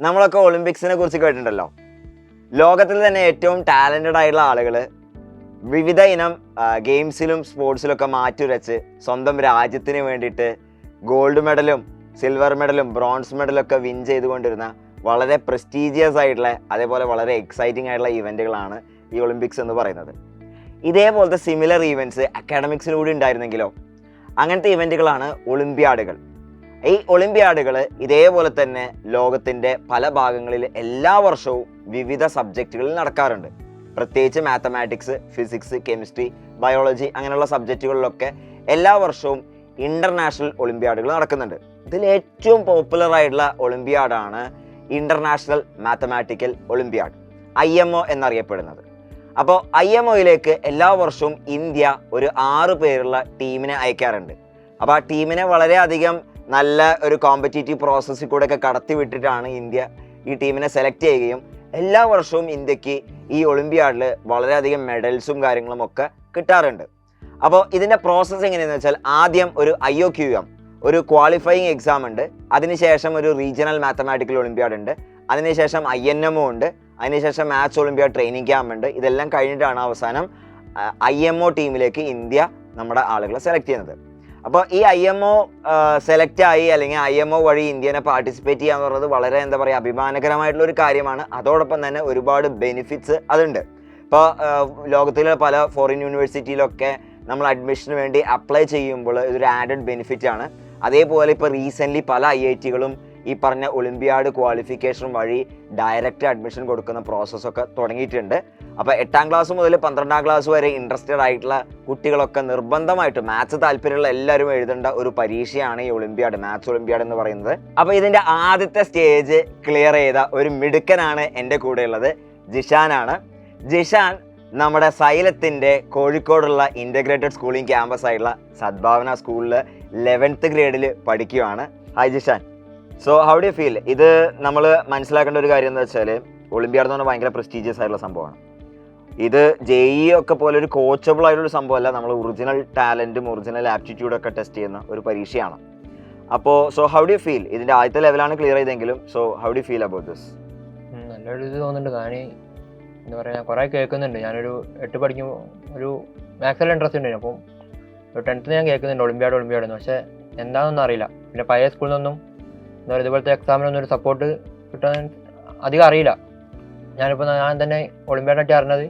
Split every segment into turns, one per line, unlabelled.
നമ്മളൊക്കെ ഒളിമ്പിക്സിനെ കുറിച്ച് കേട്ടിട്ടുണ്ടല്ലോ. ലോകത്തിൽ തന്നെ ഏറ്റവും ടാലന്റഡ് ആയിട്ടുള്ള ആളുകൾ വിവിധ ഇനം ഗെയിംസിലും സ്പോർട്സിലൊക്കെ മാറ്റുരച്ച് സ്വന്തം രാജ്യത്തിന് വേണ്ടിയിട്ട് ഗോൾഡ് മെഡലും സിൽവർ മെഡലും ബ്രോൺസ് മെഡലൊക്കെ വിൻ ചെയ്തുകൊണ്ടിരുന്ന വളരെ പ്രസ്റ്റീജിയസ് ആയിട്ടുള്ള അതേപോലെ വളരെ എക്സൈറ്റിംഗ് ആയിട്ടുള്ള ഇവൻറ്റുകളാണ് ഈ ഒളിമ്പിക്സ് എന്ന് പറയുന്നത്. ഇതേപോലത്തെ സിമിലർ ഈവൻറ്റ്സ് അക്കാഡമിക്സിലൂടെ ഉണ്ടായിരുന്നെങ്കിലോ, അങ്ങനത്തെ ഇവൻറ്റുകളാണ് ഒളിമ്പ്യാഡുകൾ. ഈ ഒളിമ്പ്യാഡുകൾ ഇതേപോലെ തന്നെ ലോകത്തിൻ്റെ പല ഭാഗങ്ങളിൽ എല്ലാ വർഷവും വിവിധ സബ്ജക്റ്റുകളിൽ നടക്കാറുണ്ട്. പ്രത്യേകിച്ച് മാത്തമാറ്റിക്സ്, ഫിസിക്സ്, കെമിസ്ട്രി, ബയോളജി അങ്ങനെയുള്ള സബ്ജക്റ്റുകളിലൊക്കെ എല്ലാ വർഷവും ഇൻ്റർനാഷണൽ ഒളിമ്പ്യാഡുകൾ നടക്കുന്നുണ്ട്. ഇതിൽ ഏറ്റവും പോപ്പുലർ ആയിട്ടുള്ള ഒളിമ്പ്യാഡാണ് ഇൻ്റർനാഷണൽ മാത്തമാറ്റിക്കൽ ഒളിമ്പ്യാഡ്, IMO എന്നറിയപ്പെടുന്നത്. അപ്പോൾ IMOയിലേക്ക് എല്ലാ വർഷവും ഇന്ത്യ ഒരു 6 പേരുള്ള ടീമിനെ അയക്കാറുണ്ട്. അപ്പോൾ ആ ടീമിനെ വളരെയധികം നല്ല ഒരു കോമ്പറ്റീറ്റീവ് പ്രോസസ്സിൽ കൂടെയൊക്കെ കടത്തി വിട്ടിട്ടാണ് ഇന്ത്യ ഈ ടീമിനെ സെലക്ട് ചെയ്യുകയും എല്ലാ വർഷവും ഇന്ത്യക്ക് ഈ ഒളിമ്പ്യാഡിൽ വളരെയധികം മെഡൽസും കാര്യങ്ങളും ഒക്കെ കിട്ടാറുണ്ട്. അപ്പോൾ ഇതിൻ്റെ പ്രോസസ്സ് എങ്ങനെയാണെന്ന് വെച്ചാൽ, ആദ്യം ഒരു IOQM ഒരു ക്വാളിഫയിങ് എക്സാം ഉണ്ട്, അതിനുശേഷം ഒരു റീജിയണൽ മാത്തമാറ്റിക്കൽ ഒളിമ്പ്യാഡ് ഉണ്ട്, അതിനുശേഷം INMO ഉണ്ട്, അതിനുശേഷം മാത്സ് ഒളിമ്പ്യാഡ് ട്രെയിനിങ് ക്യാമ്പ് ഉണ്ട്. ഇതെല്ലാം കഴിഞ്ഞിട്ടാണ് അവസാനം IMO ടീമിലേക്ക് ഇന്ത്യ നമ്മുടെ ആളുകളെ സെലക്ട് ചെയ്യുന്നത്. അപ്പോൾ ഈ IMO സെലക്ട് ആയി അല്ലെങ്കിൽ IMO വഴി ഇന്ത്യനെ പാർട്ടിസിപ്പേറ്റ് ചെയ്യുക എന്ന് പറയുന്നത് വളരെ അഭിമാനകരമായിട്ടുള്ള ഒരു കാര്യമാണ്. അതോടൊപ്പം തന്നെ ഒരുപാട് ബെനിഫിറ്റ്സ് അതുണ്ട്. ഇപ്പോൾ ലോകത്തിലെ പല ഫോറിൻ യൂണിവേഴ്സിറ്റിയിലൊക്കെ നമ്മൾ അഡ്മിഷന് വേണ്ടി അപ്ലൈ ചെയ്യുമ്പോൾ ഇതൊരു ആഡഡ് ബെനിഫിറ്റ് ആണ്. അതേപോലെ ഇപ്പോൾ റീസെൻ്റ്ലി പല IITകളും ഈ പറഞ്ഞ ഒളിമ്പ്യാഡ് ക്വാളിഫിക്കേഷൻ വഴി ഡയറക്റ്റ് അഡ്മിഷൻ കൊടുക്കുന്ന പ്രോസസ്സൊക്കെ തുടങ്ങിയിട്ടുണ്ട്. അപ്പോൾ 8ാം ക്ലാസ് മുതൽ 12ാം ക്ലാസ് വരെ ഇൻട്രസ്റ്റഡ് ആയിട്ടുള്ള കുട്ടികളൊക്കെ നിർബന്ധമായിട്ട് മാത്സ് താല്പര്യമുള്ള എല്ലാവരും എഴുതേണ്ട ഒരു പരീക്ഷയാണ് ഈ ഒളിമ്പ്യാഡ്, മാത്സ് ഒളിമ്പ്യാഡ് എന്ന് പറയുന്നത്. അപ്പോൾ ഇതിൻ്റെ ആദ്യത്തെ സ്റ്റേജ് ക്ലിയർ ചെയ്ത ഒരു മിടുക്കനാണ് എൻ്റെ കൂടെയുള്ളത്, ജിഷാനാണ്. ജിഷാൻ നമ്മുടെ സൈലത്തിൻ്റെ കോഴിക്കോടുള്ള ഇൻ്റഗ്രേറ്റഡ് സ്കൂളിംഗ് ക്യാമ്പസ് ആയിട്ടുള്ള സദ്ഭാവന സ്കൂളിൽ 11th ഗ്രേഡിൽ പഠിക്കുകയാണ്. Hi Jishan. So how do you feel? ഇത് നമ്മൾ മനസ്സിലാക്കേണ്ട ഒരു കാര്യം എന്ന് വെച്ചാൽ, ഒളിമ്പ്യാഡ് എന്ന് പറഞ്ഞാൽ ഭയങ്കര പ്രസ്റ്റീജിയസ് ആയിട്ടുള്ള സംഭവമാണ്. ഇത് JEE ഒക്കെ പോലെ ഒരു കോച്ചബിൾ ആയിട്ടുള്ള സംഭവമല്ല, നമ്മൾ ഒറിജിനൽ ടാലൻറ്റും ഒറിജിനൽ ആപ്റ്റിറ്റ്യൂഡും ഒക്കെ ടെസ്റ്റ് ചെയ്യുന്ന ഒരു പരീക്ഷയാണ്. അപ്പോൾ so how do you feel? ഇതിൻ്റെ ആദ്യത്തെ ലെവലാണ് ക്ലിയർ ചെയ്തെങ്കിലും so how do you feel about this?
നല്ലൊരു ഇത് തോന്നുന്നുണ്ട്. ഞാൻ എന്താ പറയുക, കുറേ കേൾക്കുന്നുണ്ട്. ഞാനൊരു 8 പഠിക്കുമ്പോൾ ഒരു മാത്സിൽ ഇൻട്രസ്റ്റ് ഉണ്ടായിരുന്നു. അപ്പം 10th ഞാൻ കേൾക്കുന്നുണ്ട് ഒളിമ്പ്യാഡ് എന്ന്. പക്ഷേ എന്താണെന്നൊന്നും അറിയില്ല. പിന്നെ പഴയ സ്കൂളിൽ നിന്നൊന്നും എന്താ പറയുക ഇതുപോലത്തെ എക്സാമിനൊന്നും ഒരു സപ്പോർട്ട് കിട്ടാൻ അധികം അറിയില്ല. ഞാൻ തന്നെ ഒളിമ്പ്യാഡായിട്ട് അറിഞ്ഞത്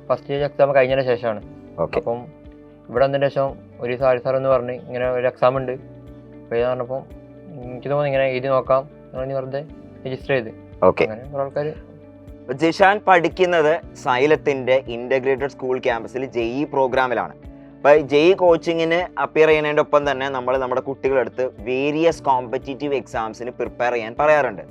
ഫസ്റ്റ് എക്സാം കഴിഞ്ഞതിന് ശേഷമാണ്. അപ്പം ഇവിടെ വന്നതിന് ശേഷം ഒരു ദിവസം സാർ എന്ന് പറഞ്ഞ് ഇങ്ങനെ ഒരു എക്സാം ഉണ്ട്, അപ്പോൾ ഇത് പറഞ്ഞപ്പോൾ എനിക്ക് തോന്നുന്നു ഇങ്ങനെ എഴുതി നോക്കാം എന്ന് വെറുതെ രജിസ്റ്റർ ചെയ്ത്. അങ്ങനെ കുറേ ആൾക്കാർ.
ജിഷാൻ പഠിക്കുന്നത് സൈലത്തിൻ്റെ ഇൻ്റഗ്രേറ്റഡ് സ്കൂൾ ക്യാമ്പസിൽ JEE പ്രോഗ്രാമിലാണ്. അപ്പോൾ JEE കോച്ചിങ്ങിന് അപ്പിയർ ചെയ്യുന്നതിൻ്റെ ഒപ്പം തന്നെ നമ്മൾ നമ്മുടെ കുട്ടികളെടുത്ത് വേരിയസ് കോമ്പറ്റീറ്റീവ് എക്സാംസിന് പ്രിപ്പയർ ചെയ്യാൻ പറയാറുണ്ട്.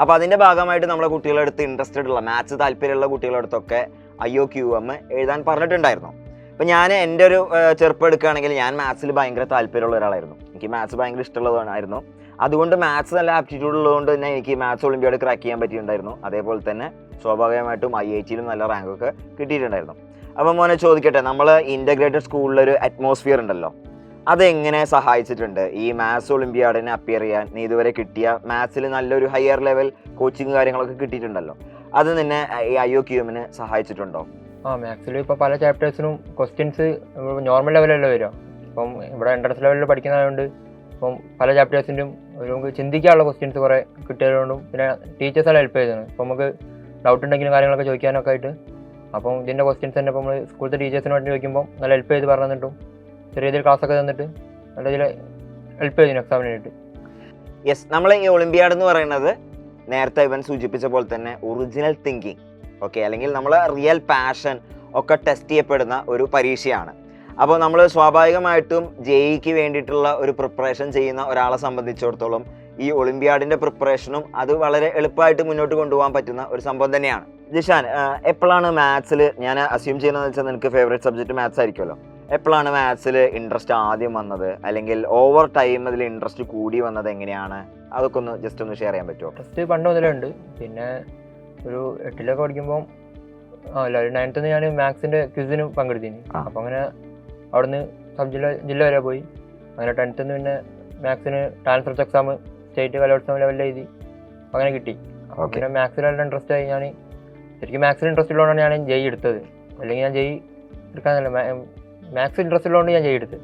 അപ്പോൾ അതിൻ്റെ ഭാഗമായിട്ട് നമ്മളെ കുട്ടികളെടുത്ത് ഇൻട്രസ്റ്റഡ് ഉള്ള മാത്സ് താല്പര്യമുള്ള കുട്ടികളെടുത്തൊക്കെ IOQM എഴുതാൻ പറഞ്ഞിട്ടുണ്ടായിരുന്നു. അപ്പോൾ ഞാൻ എൻ്റെ ഒരു ചെറുപ്പം എടുക്കുകയാണെങ്കിൽ ഞാൻ മാത്സിൽ ഭയങ്കര താല്പര്യമുള്ള ഒരാളായിരുന്നു. എനിക്ക് മാത്സ് ഭയങ്കര ഇഷ്ടമുള്ളതായിരുന്നു. അതുകൊണ്ട് മാത്സ് നല്ല ആപ്റ്റിറ്റ്യൂഡ് ഉള്ളതുകൊണ്ട് തന്നെ എനിക്ക് മാത്സ് ഒളിമ്പ്യാഡ് ക്രാക്ക് ചെയ്യാൻ പറ്റിയിട്ടുണ്ടായിരുന്നു. അതേപോലെ തന്നെ സ്വാഭാവികമായിട്ടും IITയിലും നല്ല റാങ്കൊക്കെ കിട്ടിയിട്ടുണ്ടായിരുന്നു. അപ്പോൾ മോനെ ചോദിക്കട്ടെ, നമ്മൾ ഇൻ്റഗ്രേറ്റഡ് സ്കൂളിലൊരു അറ്റ്മോസ്ഫിയർ ഉണ്ടല്ലോ, അതെങ്ങനെ സഹായിച്ചിട്ടുണ്ട് ഈ മാത്സ് ഒളിമ്പ്യാഡിനെ അപ്പിയർ ചെയ്യാൻ? നീ ഇതുവരെ കിട്ടിയ മാത്സിൽ നല്ലൊരു ഹയർ ലെവൽ കോച്ചിങ് കാര്യങ്ങളൊക്കെ കിട്ടിയിട്ടുണ്ടല്ലോ, അത് നിന്നെ ഈ IOQMന് സഹായിച്ചിട്ടുണ്ടോ?
മാത്സിൽ ഇപ്പോൾ പല ചാപ്റ്റേഴ്സിനും ക്വസ്റ്റ്യൻസ് നോർമൽ ലെവലല്ലേ വരിക. ഇപ്പം ഇവിടെ എൻട്രൻസ് ലെവലിൽ പഠിക്കുന്നതുകൊണ്ട് ഇപ്പം പല ചാപ്റ്റേഴ്സിൻ്റെയും ഒരു നമുക്ക് ചിന്തിക്കാനുള്ള ക്വസ്റ്റ്യൻസ് കുറേ കിട്ടിയതുകൊണ്ടും പിന്നെ ടീച്ചേഴ്സെല്ലാം ഹെൽപ്പ് ചെയ്തതാണ്. ഇപ്പോൾ നമുക്ക് ഡൗട്ട് ഉണ്ടെങ്കിലും കാര്യങ്ങളൊക്കെ ചോദിക്കാനൊക്കെ ആയിട്ട്. അപ്പം ഇതിൻ്റെ ക്വസ്റ്റ്യൻസ് തന്നെ ഇപ്പോൾ നമ്മൾ സ്കൂളത്തെ ടീച്ചേഴ്സിന് വേണ്ടി ചോദിക്കുമ്പോൾ നല്ല ഹെൽപ്പ് ചെയ്ത് പറഞ്ഞു തന്നിട്ടും ചെറിയ രീതിയിൽ ക്ലാസ്സൊക്കെ തന്നിട്ട് നല്ല രീതിയിൽ ഹെൽപ്പ് ചെയ്തിരുന്നു എക്സാമിന് വേണ്ടിയിട്ട്.
യെസ്, നമ്മൾ ഈ ഒളിമ്പ്യാഡ് എന്ന് പറയുന്നത് നേരത്തെ ഇവൻ സൂചിപ്പിച്ച പോലെ തന്നെ ഒറിജിനൽ തിങ്കിങ്, അല്ലെങ്കിൽ നമ്മളെ റിയൽ പാഷൻ ഒക്കെ ടെസ്റ്റ് ചെയ്യപ്പെടുന്ന ഒരു പരീക്ഷയാണ്. അപ്പോൾ നമ്മൾ സ്വാഭാവികമായിട്ടും JEEക്ക് വേണ്ടിയിട്ടുള്ള ഒരു പ്രിപ്പറേഷൻ ചെയ്യുന്ന ഒരാളെ സംബന്ധിച്ചിടത്തോളം ഈ ഒളിമ്പ്യാഡിൻ്റെ പ്രിപ്പറേഷനും അത് വളരെ എളുപ്പമായിട്ട് മുന്നോട്ട് കൊണ്ടുപോകാൻ പറ്റുന്ന ഒരു സംഭവം തന്നെയാണ്. ജിഷാൻ, എപ്പോഴാണ് മാത്സിൽ, ഞാൻ അസ്യൂം ചെയ്യുന്നതെന്ന് വെച്ചാൽ നിനക്ക് ഫേവറേറ്റ് സബ്ജക്റ്റ് മാത്സ് ആയിരിക്കുമല്ലോ, എപ്പോഴാണ് മാത്സിൽ ഇൻട്രസ്റ്റ് ആദ്യം വന്നത്, അല്ലെങ്കിൽ ഓവർ ടൈം അതിൽ ഇൻട്രസ്റ്റ് കൂടി വന്നത് എങ്ങനെയാണ്? അതൊക്കെ ഒന്ന് ജസ്റ്റ് ഒന്ന് ഷെയർ ചെയ്യാൻ പറ്റുമോ?
ഇൻട്രസ്റ്റ് പണ്ട് മുതലേ ഉണ്ട്. പിന്നെ ഒരു 8ലൊക്കെ പഠിക്കുമ്പോൾ ഒരു 9th ഞാൻ മാത്സിൻ്റെ ക്വിസിന് പങ്കെടുത്തിനി. അപ്പോൾ അങ്ങനെ അവിടുന്ന് ജില്ല വരെ പോയി. അങ്ങനെ 10th പിന്നെ മാത്സിന് ട്രാൻസ്ഫർ എക്സാം സ്റ്റേറ്റ് കലോത്സവം ലെവലിൽ എഴുതി അങ്ങനെ കിട്ടി.
ഓക്കെ.
പിന്നെ മാത്സിലെല്ലാം ഇൻട്രസ്റ്റ് ആയി ഞാൻ ശരിക്കും മാത്സിൽ ഇൻട്രസ്റ്റ് ഉള്ളതുകൊണ്ടാണ് ഞാൻ ജെയ് എടുത്തത്. അല്ലെങ്കിൽ ഞാൻ ജെയ് എടുക്കാനല്ല, മാത്സ് ഇൻട്രസ്റ്റ് ഉള്ളതുകൊണ്ട് ഞാൻ ജെയ് എടുത്തത്.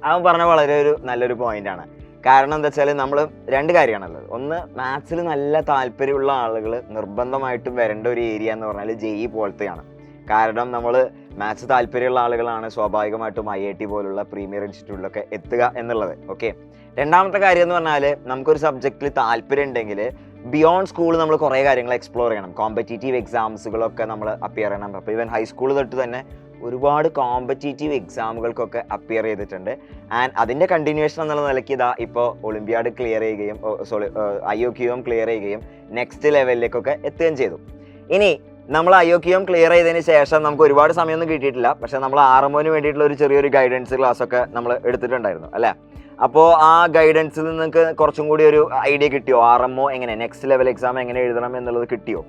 അവൻ പറഞ്ഞ വളരെ നല്ലൊരു പോയിന്റാണ്. കാരണം എന്താ വെച്ചാൽ നമ്മൾ രണ്ട് കാര്യമാണുള്ളത്. ഒന്ന്, മാത്സിൽ നല്ല താല്പര്യമുള്ള ആളുകൾ നിർബന്ധമായിട്ടും വരേണ്ട ഒരു ഏരിയ എന്ന് പറഞ്ഞാൽ ജെഇ പോലത്തെയാണ്. കാരണം നമ്മൾ മാത്സ് താല്പര്യമുള്ള ആളുകളാണ് സ്വാഭാവികമായിട്ടും IIT പോലുള്ള പ്രീമിയർ ഇൻസ്റ്റിറ്റ്യൂട്ടിലൊക്കെ എത്തുക എന്നുള്ളത്. ഓക്കെ. രണ്ടാമത്തെ കാര്യം എന്ന് പറഞ്ഞാൽ നമുക്കൊരു സബ്ജക്റ്റിൽ താല്പര്യം ഉണ്ടെങ്കിൽ ബിയോണ്ട് സ്കൂൾ നമ്മൾ കുറേ കാര്യങ്ങൾ എക്സ്പ്ലോർ ചെയ്യണം. കോമ്പറ്റീറ്റീവ് എക്സാംസുകളൊക്കെ നമ്മൾ അപ്പിയർ ചെയ്യണം. അപ്പോൾ ഈവൻ ഹൈസ്കൂൾ തൊട്ട് തന്നെ ഒരുപാട് കോമ്പറ്റീറ്റീവ് എക്സാമുകൾക്കൊക്കെ അപ്പിയർ ചെയ്തിട്ടുണ്ട്. ആൻഡ് അതിൻ്റെ കണ്ടിന്യൂവേഷൻ എന്നുള്ള നിലയ്ക്ക് ഇതാ ഇപ്പോൾ ഒളിമ്പ്യാഡ് ക്ലിയർ ചെയ്യുകയും IOQM ക്ലിയർ ചെയ്യുകയും നെക്സ്റ്റ് ലെവലിലേക്കൊക്കെ എത്തുകയും ചെയ്തു. ഇനി നമ്മൾ IOQM ക്ലിയർ ചെയ്തതിന് ശേഷം നമുക്ക് ഒരുപാട് സമയമൊന്നും കിട്ടിയിട്ടില്ല. പക്ഷേ നമ്മൾ RMOന് വേണ്ടിയിട്ടുള്ള ഒരു ചെറിയൊരു ഗൈഡൻസ് ക്ലാസ്സൊക്കെ നമ്മൾ എടുത്തിട്ടുണ്ടായിരുന്നു അല്ലേ? അപ്പോൾ ആ ഗൈഡൻസിൽ നിങ്ങൾക്ക് കുറച്ചും കൂടി ഒരു ഐഡിയ കിട്ടിയോ? RMO എങ്ങനെ നെക്സ്റ്റ് ലെവൽ എക്സാം എങ്ങനെ എഴുതണം എന്നുള്ളത് കിട്ടിയോ?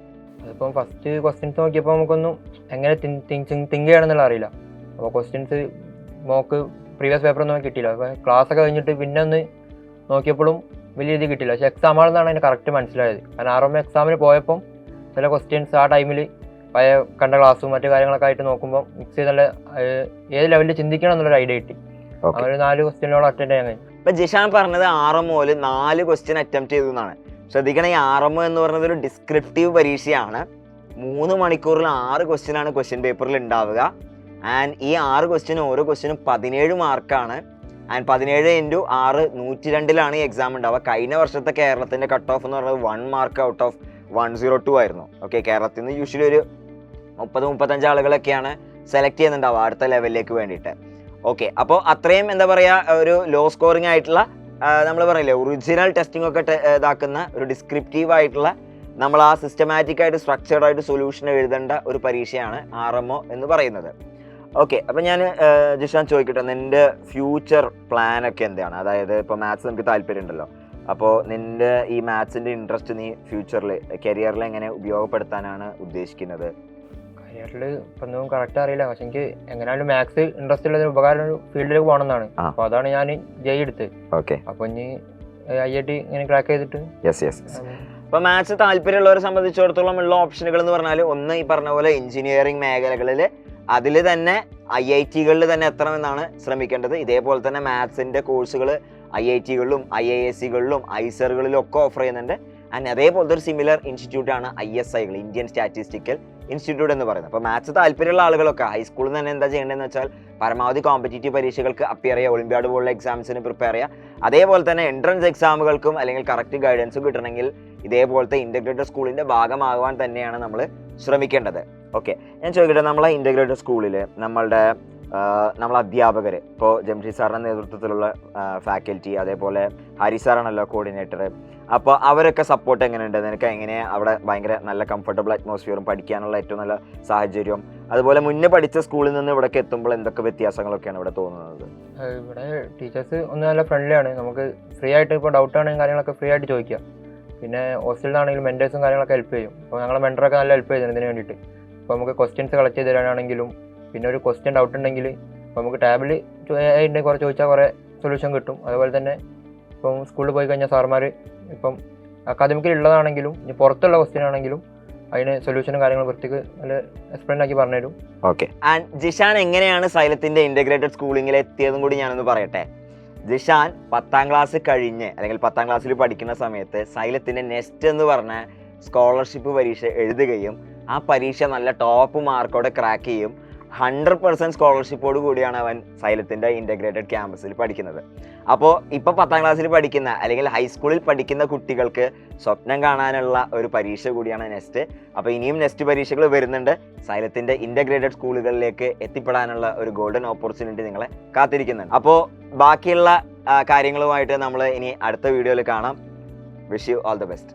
അതിപ്പം ഫസ്റ്റ് ക്വസ്റ്റ്യൻസ് നോക്കിയപ്പോൾ നമുക്കൊന്നും എങ്ങനെ തിങ്ക് ചെയ്യണമെന്നുള്ള അറിയില്ല. അപ്പോൾ ക്വസ്റ്റ്യൻസ് മോക്ക് പ്രീവിയസ് പേപ്പറൊന്നും കിട്ടിയില്ല. അപ്പോൾ ക്ലാസ് ഒക്കെ കഴിഞ്ഞിട്ട് പിന്നെ ഒന്ന് നോക്കിയപ്പോഴും വലിയ രീതി കിട്ടില്ല. പക്ഷേ എക്സാം ആണെന്നാണ് അതിന് കറക്റ്റ് മനസ്സിലായത്. കാരണം RMO എക്സാമിന് പോയപ്പം ചില ക്വസ്റ്റ്യൻസ് ആ ടൈമിൽ പഴയ കണ്ട ക്ലാസ്സും മറ്റു കാര്യങ്ങളൊക്കെ ആയിട്ട് നോക്കുമ്പോൾ മിക്സ് ചെയ്ത് നല്ല ഏത് ലെവലിൽ ചിന്തിക്കണം എന്നുള്ളൊരു ഐഡിയ കിട്ടി. അവർ 4 ക്വസ്റ്റ്യനോളം അറ്റൻഡ് ചെയ്യാൻ കഴിഞ്ഞു.
ഇപ്പം ജിഷാൻ പറഞ്ഞത് RMOയിൽ 4 ക്വസ്റ്റ്യൻ അറ്റംപ്റ്റ് ചെയ്തു എന്നാണ്. ശ്രദ്ധിക്കണം, ഈ RMO എന്ന് പറയുന്നത് ഒരു ഡിസ്ക്രിപ്റ്റീവ് പരീക്ഷയാണ്. 3 മണിക്കൂറിൽ 6 ക്വസ്റ്റ്യനാണ് ക്വസ്റ്റ്യൻ പേപ്പറിൽ ഉണ്ടാവുക. ആൻഡ് ഈ 6 ക്വസ്റ്റ്യൻ ഓരോ ക്വസ്റ്റ്യനും 17 മാർക്കാണ്. ആൻഡ് 17 × 6 102 ഈ എക്സാം ഉണ്ടാവുക. കഴിഞ്ഞ വർഷത്തെ കേരളത്തിൻ്റെ കട്ട് ഓഫ് എന്ന് പറയുന്നത് 1 മാർക്ക് ഔട്ട് ഓഫ് 102 ആയിരുന്നു. ഓക്കെ. കേരളത്തിൽ നിന്ന് യൂഷ്വലി ഒരു 30-35 ആളുകളൊക്കെയാണ് സെലക്ട് ചെയ്യുന്നുണ്ടാവുക അടുത്ത ലെവലിലേക്ക് വേണ്ടിയിട്ട്. ഓക്കെ. അപ്പോൾ അത്രയും എന്താ പറയുക, ഒരു ലോ സ്കോറിംഗ് ആയിട്ടുള്ള നമ്മൾ പറയില്ലേ ഒറിജിനൽ ടെസ്റ്റിംഗ് ഒക്കെ ഇതാക്കുന്ന ഒരു ഡിസ്ക്രിപ്റ്റീവ് ആയിട്ടുള്ള നമ്മൾ ആ സിസ്റ്റമാറ്റിക് ആയിട്ട് സ്ട്രക്ചേർഡ് ആയിട്ട് സൊല്യൂഷൻ എഴുതേണ്ട ഒരു പരീക്ഷയാണ് RMO എന്ന് പറയുന്നത്. ഓക്കെ. അപ്പം ഞാൻ ജിഷാൻ ചോദിക്കട്ടെ, നിൻ്റെ ഫ്യൂച്ചർ പ്ലാനൊക്കെ എന്താണ്? അതായത് ഇപ്പോൾ മാത്സ് നിനക്ക് താല്പര്യം ഉണ്ടല്ലോ. അപ്പോൾ നിൻ്റെ ഈ മാത്സിൻ്റെ ഇൻട്രസ്റ്റ് നീ ഫ്യൂച്ചറിൽ കരിയറിൽ എങ്ങനെ ഉപയോഗപ്പെടുത്താനാണ് ഉദ്ദേശിക്കുന്നത്?
കരിയറിൽ ഇപ്പം ഒന്നും കറക്റ്റ് അറിയില്ല. പക്ഷെ എനിക്ക് എങ്ങനെയാലും മാത്സ് ഇൻട്രസ്റ്റ് ഉള്ള ഉപകാരം ഫീൽഡിലേക്ക് പോകണമെന്നാണ്. അപ്പോൾ അതാണ് ഞാൻ ജെയ് എടുത്ത്.
ഓക്കെ.
അപ്പോൾ ഇനി IIT ഇങ്ങനെ ക്രാക്ക് ചെയ്തിട്ട്
യെസ്. അപ്പോൾ മാത്സ് താല്പര്യമുള്ളവരെ സംബന്ധിച്ചിടത്തോളം ഉള്ള ഓപ്ഷനുകൾ എന്ന് പറഞ്ഞാൽ ഒന്ന്, ഈ പറഞ്ഞ പോലെ എഞ്ചിനീയറിംഗ് മേഖലകളിൽ അതിൽ തന്നെ IITകളിൽ തന്നെ എത്തണമെന്നാണ് ശ്രമിക്കേണ്ടത്. ഇതേപോലെ തന്നെ മാത്സിൻ്റെ കോഴ്സുകൾ IITകളിലും IIScകളിലും IISERകളിലും ഒക്കെ ഓഫർ ചെയ്യുന്നുണ്ട്. ആൻഡ് അതേപോലത്തെ ഒരു സിമിലർ ഇൻസ്റ്റിറ്റ്യൂട്ടാണ് ISIകൾ, ഇന്ത്യൻ സ്റ്റാറ്റിസ്റ്റിക്കൽ ഇൻസ്റ്റിറ്റ്യൂട്ട് എന്ന് പറയുന്നത്. അപ്പോൾ മാത്സ് താല്പര്യമുള്ള ആളുകളൊക്കെ ഹൈസ്കൂളിൽ തന്നെ എന്താ ചെയ്യേണ്ടതെന്ന് വെച്ചാൽ പരമാവധി കോമ്പറ്റീറ്റീവ് പരീക്ഷകൾക്ക് അപ്പിയർ ചെയ്യുക, ഒളിമ്പ്യാഡ് പോലുള്ള എക്സാംസിന് പ്രിപ്പയർ ചെയ്യുക. അതേപോലെ തന്നെ എൻട്രൻസ് എക്സാമുകൾക്കും അല്ലെങ്കിൽ കറക്റ്റ് ഗൈഡൻസും കിട്ടണമെങ്കിൽ ഇതേപോലത്തെ ഇൻ്റഗ്രേറ്റഡ് സ്കൂളിൻ്റെ ഭാഗമാകുവാൻ തന്നെയാണ് നമ്മൾ ശ്രമിക്കേണ്ടത്. ഓക്കെ. ഞാൻ ചോദിക്കട്ടെ, നമ്മളെ ഇൻ്റഗ്രേറ്റഡ് സ്കൂളിൽ നമ്മൾ അധ്യാപകർ, ഇപ്പോൾ ജംഷി സാറിൻ്റെ നേതൃത്വത്തിലുള്ള ഫാക്കൽറ്റി, അതേപോലെ ഹരി സാറാണല്ലോ കോർഡിനേറ്റർ, അപ്പോൾ അവരൊക്കെ സപ്പോർട്ട് എങ്ങനെയുണ്ട് നിനക്ക്? എങ്ങനെ അവിടെ ഭയങ്കര നല്ല കംഫർട്ടബിൾ അറ്റ്മോസ്ഫിയറും പഠിക്കാനുള്ള ഏറ്റവും നല്ല സാഹചര്യവും, അതുപോലെ മുന്നേ പഠിച്ച സ്കൂളിൽ നിന്ന് ഇവിടേക്ക് എത്തുമ്പോൾ എന്തൊക്കെ വ്യത്യാസങ്ങളൊക്കെയാണ് ഇവിടെ തോന്നുന്നത്?
ഇവിടെ ടീച്ചേഴ്സ് ഒന്ന് നല്ല ഫ്രണ്ട്ലി ആണ്. നമുക്ക് ഫ്രീ ആയിട്ട് ഇപ്പോൾ ഡൗട്ട് ആണെങ്കിൽ കാര്യങ്ങളൊക്കെ ഫ്രീ ആയിട്ട് ചോദിക്കാം. പിന്നെ ഹോസ്റ്റലിലാണെങ്കിലും മെൻറ്റേഴ്സും കാര്യങ്ങളൊക്കെ ഹെൽപ്പ് ചെയ്യും. അപ്പോൾ ഞങ്ങളെ മെൻറ്ററൊക്കെ നല്ല ഹെൽപ്പ് ചെയ്തിട്ടുണ്ട് ഇതിന് വേണ്ടിയിട്ട്. അപ്പോൾ നമുക്ക് ക്വസ്റ്റ്യൻസ് കളക്ട് ചെയ്ത് തരാനാണെങ്കിലും, പിന്നെ ഒരു ക്വസ്റ്റ്യൻ ഡൗട്ട് ഉണ്ടെങ്കിൽ ഇപ്പോൾ നമുക്ക് ടാബിൽ കുറേ ചോദിച്ചാൽ കുറേ സൊല്യൂഷൻ കിട്ടും. അതുപോലെ തന്നെ ഇപ്പം സ്കൂളിൽ പോയി കഴിഞ്ഞാൽ സാർമാർ ഇപ്പം അക്കാദമിക്കിൽ ഉള്ളതാണെങ്കിലും ഇനി പുറത്തുള്ള ക്വസ്റ്റ്യൻ ആണെങ്കിലും അതിന് സൊല്യൂഷനും കാര്യങ്ങളും വൃത്തിക്ക് നല്ല എക്സ്പ്ലെയിൻ ആക്കി പറഞ്ഞുതരും.
ഓക്കെ. ആൻഡ് ജിഷാൻ എങ്ങനെയാണ് സൈലത്തിൻ്റെ ഇൻ്റഗ്രേറ്റഡ് സ്കൂളിങ്ങിൽ എത്തിയതും കൂടി ഞാനൊന്ന് പറയട്ടെ. ജിഷാൻ 10ാം ക്ലാസ് കഴിഞ്ഞ് അല്ലെങ്കിൽ 10ാം ക്ലാസ്സിൽ പഠിക്കുന്ന സമയത്ത് സൈലത്തിൻ്റെ നെസ്റ്റ് എന്ന് പറഞ്ഞ സ്കോളർഷിപ്പ് പരീക്ഷ എഴുതുകയും ആ പരീക്ഷ നല്ല ടോപ്പ് മാർക്കോടെ ക്രാക്ക് ചെയ്യും. 100% സ്കോളർഷിപ്പോട് കൂടിയാണ് അവൻ സൈലത്തിൻ്റെ ഇൻ്റഗ്രേറ്റഡ് ക്യാമ്പസിൽ പഠിക്കുന്നത്. അപ്പോൾ ഇപ്പോൾ 10ാം ക്ലാസ്സിൽ പഠിക്കുന്ന അല്ലെങ്കിൽ ഹൈസ്കൂളിൽ പഠിക്കുന്ന കുട്ടികൾക്ക് സ്വപ്നം കാണാനുള്ള ഒരു പരീക്ഷ കൂടിയാണ് നെസ്റ്റ്. അപ്പോൾ ഇനിയും നെസ്റ്റ് പരീക്ഷകൾ വരുന്നുണ്ട്. സൈലത്തിൻ്റെ ഇൻ്റഗ്രേറ്റഡ് സ്കൂളുകളിലേക്ക് എത്തിപ്പെടാനുള്ള ഒരു ഗോൾഡൻ ഓപ്പർച്യൂണിറ്റി നിങ്ങളെ കാത്തിരിക്കുന്നുണ്ട്. അപ്പോൾ ബാക്കിയുള്ള കാര്യങ്ങളുമായിട്ട് നമ്മൾ ഇനി അടുത്ത വീഡിയോയിൽ കാണാം. Wish you all the best.